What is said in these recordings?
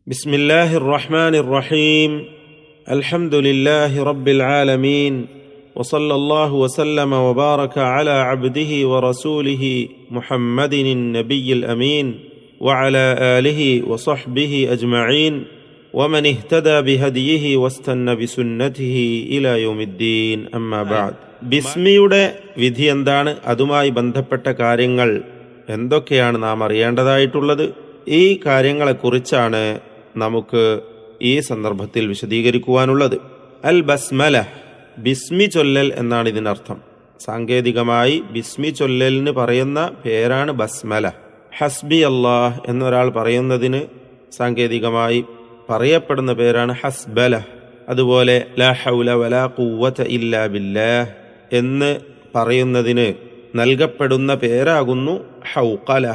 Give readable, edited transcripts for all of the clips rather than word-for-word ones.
ബിസ്മില്ലാഹിർ റഹ്മാനിർ റഹീം. അൽഹംദുലില്ലാഹി റബ്ബിൽ ആലമീൻ. വസല്ലല്ലാഹു വസല്ലമ വബാറക അലാ അബ്ദിഹി വറസൂലിഹി മുഹമ്മദിൻ നബിയിൽ അമീൻ വഅലാ ആലിഹി വസഹ്ബിഹി അജ്മഈൻ വമൻ ഇഹ്തദാ ബിഹദിയിഹി വസ്തന്ന ബിസുന്നതിഹി ഇലാ യൗമിദ്ദീൻ. അമ്മാ ബഅദ്. ബിസ്മിയുടെ വിധി എന്താണ്? അതുമായി ബന്ധപ്പെട്ട കാര്യങ്ങൾ എന്തൊക്കെയാണ് നാം അറിയേണ്ടതായിട്ടുള്ളത്? ഈ കാര്യങ്ങളെക്കുറിച്ചാണ് നമുക്ക് ഈ സന്ദർഭത്തിൽ വിശദീകരിക്കുവാനുള്ളത്. അൽ ബസ്മല, ബിസ്മി ചൊല്ലൽ എന്നാണ് ഇതിനർത്ഥം. സാങ്കേതികമായി ബിസ്മി ചൊല്ലലിന് പറയുന്ന പേരാണ് ബസ്മല. ഹസ്ബി അല്ലാഹ് എന്നൊരാൾ പറയുന്നതിന് സാങ്കേതികമായി പറയപ്പെടുന്ന പേരാണ് ഹസ്ബല. അതുപോലെ ലാ ഹൗല വലാ ഖുവത ഇല്ലാ ബില്ലാഹ് എന്ന് പറയുന്നതിന് നൽകപ്പെടുന്ന പേരാകുന്നു ഹൗഖല.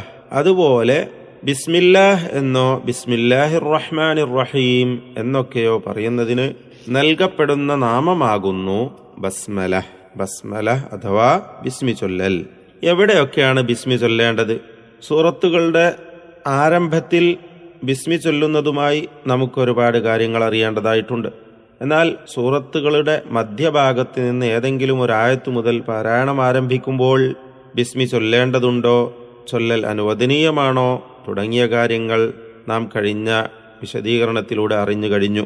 അതുപോലെ ബിസ്മില്ലാഹ് എന്നോ ബിസ്മില്ലാഹിർ റഹ്മാനിർ റഹീം എന്നൊക്കെയോ പറയുന്നതിന് നൽകപ്പെടുന്ന നാമമാകുന്നു ബസ്മല. ബസ്മല അഥവാ ബിസ്മി ചൊല്ലൽ. എവിടെയൊക്കെയാണ് ബിസ്മി ചൊല്ലേണ്ടത്? സൂറത്തുകളുടെ ആരംഭത്തിൽ ബിസ്മി ചൊല്ലുന്നതുമായി നമുക്കൊരുപാട് കാര്യങ്ങൾ അറിയേണ്ടതായിട്ടുണ്ട്. എന്നാൽ സൂറത്തുകളുടെ മധ്യഭാഗത്ത് നിന്ന് ഏതെങ്കിലും ഒരു ആയത്ത് മുതൽ പാരായണം ആരംഭിക്കുമ്പോൾ ബിസ്മി ചൊല്ലേണ്ടതുണ്ടോ, ചൊല്ലൽ അനുവദനീയമാണോ തുടങ്ങിയ കാര്യങ്ങൾ നാം കഴിഞ്ഞ വിശദീകരണത്തിലൂടെ അറിഞ്ഞു കഴിഞ്ഞു.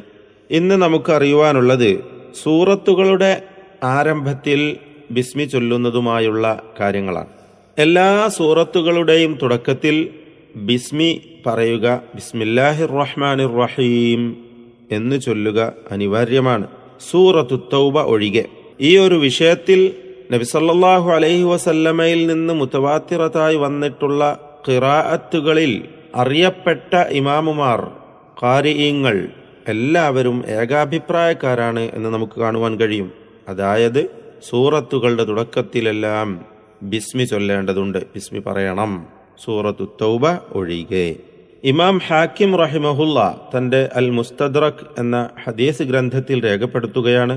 ഇന്ന് നമുക്ക് അറിയുവാനുള്ളത് സൂറത്തുകളുടെ ആരംഭത്തിൽ ബിസ്മി ചൊല്ലുന്നതുമായുള്ള കാര്യങ്ങളാണ്. എല്ലാ സൂറത്തുകളുടെയും തുടക്കത്തിൽ ബിസ്മി പറയുക, ബിസ്മില്ലാഹിർ റഹ്മാനിർ റഹീം എന്ന് ചൊല്ലുക അനിവാര്യമാണ്, സൂറത്തു തൗബ ഒഴികെ. ഈ ഒരു വിഷയത്തിൽ നബി സല്ലല്ലാഹു അലൈഹി വസല്ലമയിൽ നിന്ന് മുതവാത്തിറതായി വന്നിട്ടുള്ള ഖിറാഅത്തുകളിൽ അറിയപ്പെട്ട ഇമാമുമാർ, ഖാരിഈങ്ങൾ എല്ലാവരും ഏകാഭിപ്രായക്കാരാണ് എന്ന് നമുക്ക് കാണുവാൻ കഴിയും. അതായത് സൂറത്തുകളുടെ തുടക്കത്തിലെല്ലാം ബിസ്മി ചൊല്ലേണ്ടതുണ്ട്, ബിസ്മി പറയണം, സൂറത്തു തൗബ ഒഴികെ. ഇമാം ഹാക്കിം റഹിമഹുല്ല തന്റെ അൽ മുസ്തദ്റക് എന്ന ഹദീസ് ഗ്രന്ഥത്തിൽ രേഖപ്പെടുത്തുകയാണ്.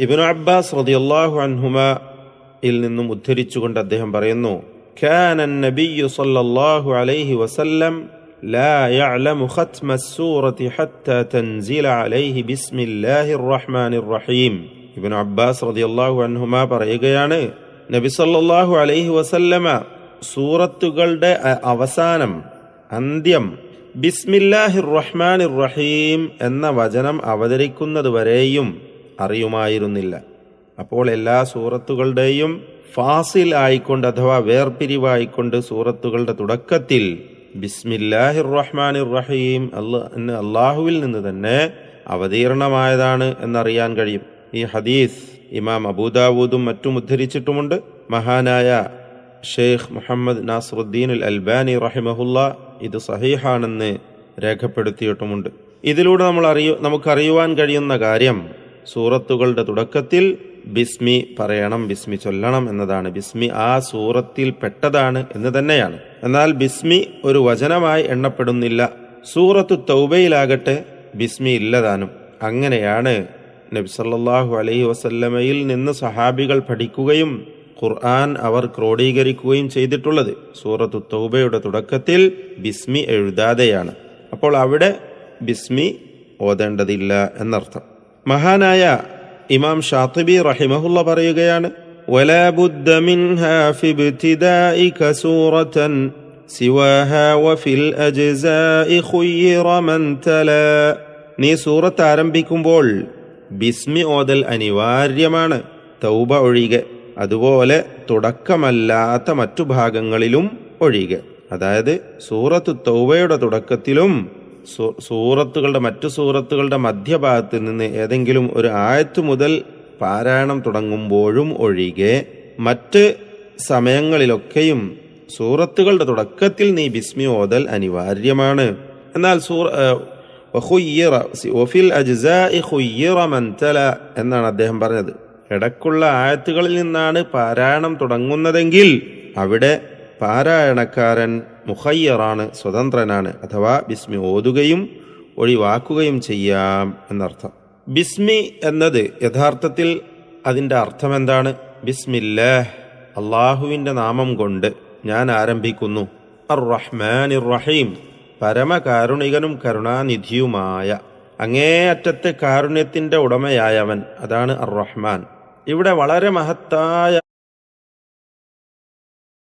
ഇബ്നു അബ്ബാസ് റളിയല്ലാഹു അൻഹുമയിൽ നിന്നും ഉദ്ധരിച്ചുകൊണ്ട് അദ്ദേഹം പറയുന്നു, كان النبي صلى الله عليه وسلم لا يعلم ختم السورة حتى تنزل عليه بسم الله الرحمن الرحيم. ഇബ്നു അബ്ബാസ് റളിയല്ലാഹു അൻഹുമ പറയുകയാണ്, നബി സല്ലല്ലാഹു അലൈഹി വസല്ലമ സൂറത്തുകളുടെ അവസാനം, അന്ത്യം ബിസ്മില്ലാഹിർ റഹ്മാനിർ റഹീം എന്ന വചനം അവതരിക്കുന്നത് വരെയും അറിയുമായിരുന്നില്ല. അപ്പോൾ എല്ലാ സൂറത്തുകളുടെയും ഫാസിൽ ആയിക്കൊണ്ട് അഥവാ വേർപിരിവായിക്കൊണ്ട് സൂറത്തുകളുടെ തുടക്കത്തിൽ ബിസ്മില്ലാഹിർ റഹ്മാനിർ റഹീം അള്ളാഹുവിൽ നിന്ന് തന്നെ അവതീർണമായതാണ് എന്നറിയാൻ കഴിയും. ഈ ഹദീസ് ഇമാം അബൂദാവൂദും മറ്റും ഉദ്ധരിച്ചിട്ടുമുണ്ട്. മഹാനായ ഷെയ്ഖ് മുഹമ്മദ് നാസിറുദ്ദീൻ അൽ അൽബാനി റഹിമഹുല്ല ഇത് സഹീഹാണെന്ന് രേഖപ്പെടുത്തിയിട്ടുമുണ്ട്. ഇതിലൂടെ നമുക്കറിയുവാൻ കഴിയുന്ന കാര്യം സൂറത്തുകളുടെ തുടക്കത്തിൽ ബിസ്മി പറയണം, ബിസ്മി ചൊല്ലണം എന്നതാണ്. ബിസ്മി ആ സൂറത്തിൽ പെട്ടതാണ് എന്ന് തന്നെയാണ്. എന്നാൽ ബിസ്മി ഒരു വചനമായി എണ്ണപ്പെടുന്നില്ല. സൂറത്തു തൗബയിലാകട്ടെ ബിസ്മി ഇല്ലതാനും. അങ്ങനെയാണ് നബി സല്ലല്ലാഹു അലൈഹി വസല്ലമയിൽ നിന്ന് സഹാബികൾ പഠിക്കുകയും ഖുർആൻ അവർ ക്രോഡീകരിക്കുകയും ചെയ്തിട്ടുള്ളത്. സൂറത്തു തൗബയുടെ തുടക്കത്തിൽ ബിസ്മി എഴുതാതെയാണ്. അപ്പോൾ അവിടെ ബിസ്മി ഓതേണ്ടതില്ല എന്നർത്ഥം. മഹാനായ ഇമാം ഷാത്തിബി റഹിമഹുല്ല പറയുകയാണ്, വലാ ബുദ്ദ മിൻഹാ ഫി ഇബ്തിദാഇക സൂറതൻ സിവാഹാ വഫിൽ അജ്സാഇ ഖുയ്യിറ മൻ തലാ. നീ സൂറത്ത് ആരംഭിക്കുമ്പോൾ ബിസ്മി ഓതൽ അനിവാര്യമാണ്, തൗബ ഒഴികെ. അതുപോലെ തുടക്കമല്ലാത്ത മറ്റു ഭാഗങ്ങളിലും ഒഴികെ. അതായത് സൂറത്തു തൗബയുടെ തുടക്കത്തിലും മറ്റു സൂറത്തുകളുടെ മധ്യഭാഗത്ത് നിന്ന് ഏതെങ്കിലും ഒരു ആയത്ത് മുതൽ പാരായണം തുടങ്ങുമ്പോഴും ഒഴികെ മറ്റ് സമയങ്ങളിലൊക്കെയും സൂറത്തുകളുടെ തുടക്കത്തിൽ നീ ബിസ്മി ഓതൽ അനിവാര്യമാണ്. എന്നാൽ എന്നാണ് അദ്ദേഹം പറഞ്ഞത്. ഇടക്കുള്ള ആയത്തുകളിൽ നിന്നാണ് പാരായണം തുടങ്ങുന്നതെങ്കിൽ അവിടെ പാരായണക്കാരൻ മുഖയ്യറാണ്, സ്വതന്ത്രനാണ്. അഥവാ ബിസ്മി ഓതുകയും ഒഴിവാക്കുകയും ചെയ്യാം എന്നർത്ഥം. ബിസ്മി എന്നത് യഥാർത്ഥത്തിൽ അതിൻ്റെ അർത്ഥം എന്താണ്? ബിസ്മില്ലാഹ്, അള്ളാഹുവിൻ്റെ നാമം കൊണ്ട് ഞാൻ ആരംഭിക്കുന്നു. അർ റഹ്മാനിർ റഹീം, പരമകാരുണികനും കരുണാനിധിയുമായ അങ്ങേയറ്റത്തെ കാരുണ്യത്തിൻ്റെ ഉടമയായവൻ, അതാണ് അർ റഹ്മാൻ. ഇവിടെ വളരെ മഹത്തായ